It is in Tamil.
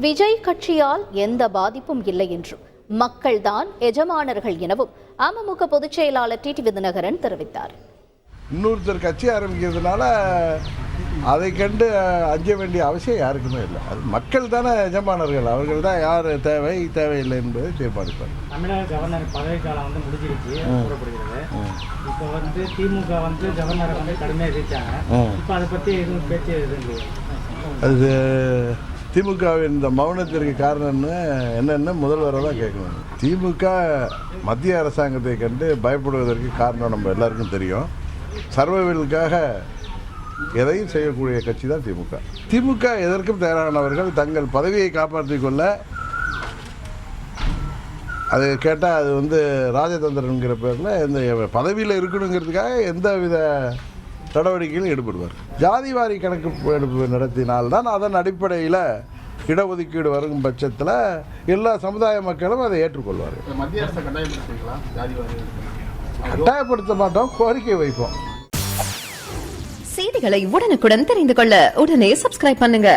விஜய் கட்சியால் எந்த பாதிப்பும் இல்லை என்றும் மக்கள்தான் எஜமானர்கள் எனவும் அமமுக பொதுச் செயலாளர் டிடிவி தினகரன் தெரிவித்தார். இன்னொருத்தர் கட்சி ஆரம்பிக்கிறதுனால அதை கண்டு அஞ்ச வேண்டிய அவசியம் யாருக்குமே இல்லை. அது மக்கள் தானே எஜமானர்கள். அவர்கள் தான் யார் தேவையில்லை என்பதை தீர்மானிப்பார். தமிழக கவர்னர் பதவிக்காலம் முடிஞ்சிருச்சு கூறப்படுகிறது. இப்போ திமுக கவர்னரை கடுமையாக எதிர்த்தாங்க. இப்போ அதை பற்றி எதுவும் பேச்சு எதுவும் அது திமுகவின் இந்த மௌனத்திற்கு காரணம்னு என்னென்ன முதல்வரை தான் கேட்கணும். திமுக மத்திய அரசாங்கத்தை கண்டு பயப்படுவதற்கு காரணம் நம்ம எல்லாருக்கும் தெரியும். சர்வைவலுக்காக எதையும் செய்யக்கூடிய கட்சி தான் திமுக. திமுக எதற்கும் தயாரானவர்கள் தங்கள் பதவியை காப்பாற்றிக் கொள்ள. அது கேட்டால் அது ராஜதந்திரங்கிற பேரில் இந்த பதவியில் இருக்கணுங்கிறதுக்காக எந்த வித நடவடிக்கைகளும் ஈடுபடுவார். ஜாதிவாரி கணக்கு எடுப்பு நடத்தினால்தான் அதன் அடிப்படையில் இடஒதுக்கீடு வரும் பட்சத்தில் எல்லா சமுதாய மக்களும் அதை ஏற்றுக்கொள்வார்கள். மத்திய அரசு கட்டாயப்படுத்த மாட்டோம், கோரிக்கை வைப்போம். செய்திகளை உடனுக்குடன் தெரிந்து கொள்ள உடனே சப்ஸ்கிரைப் பண்ணுங்க.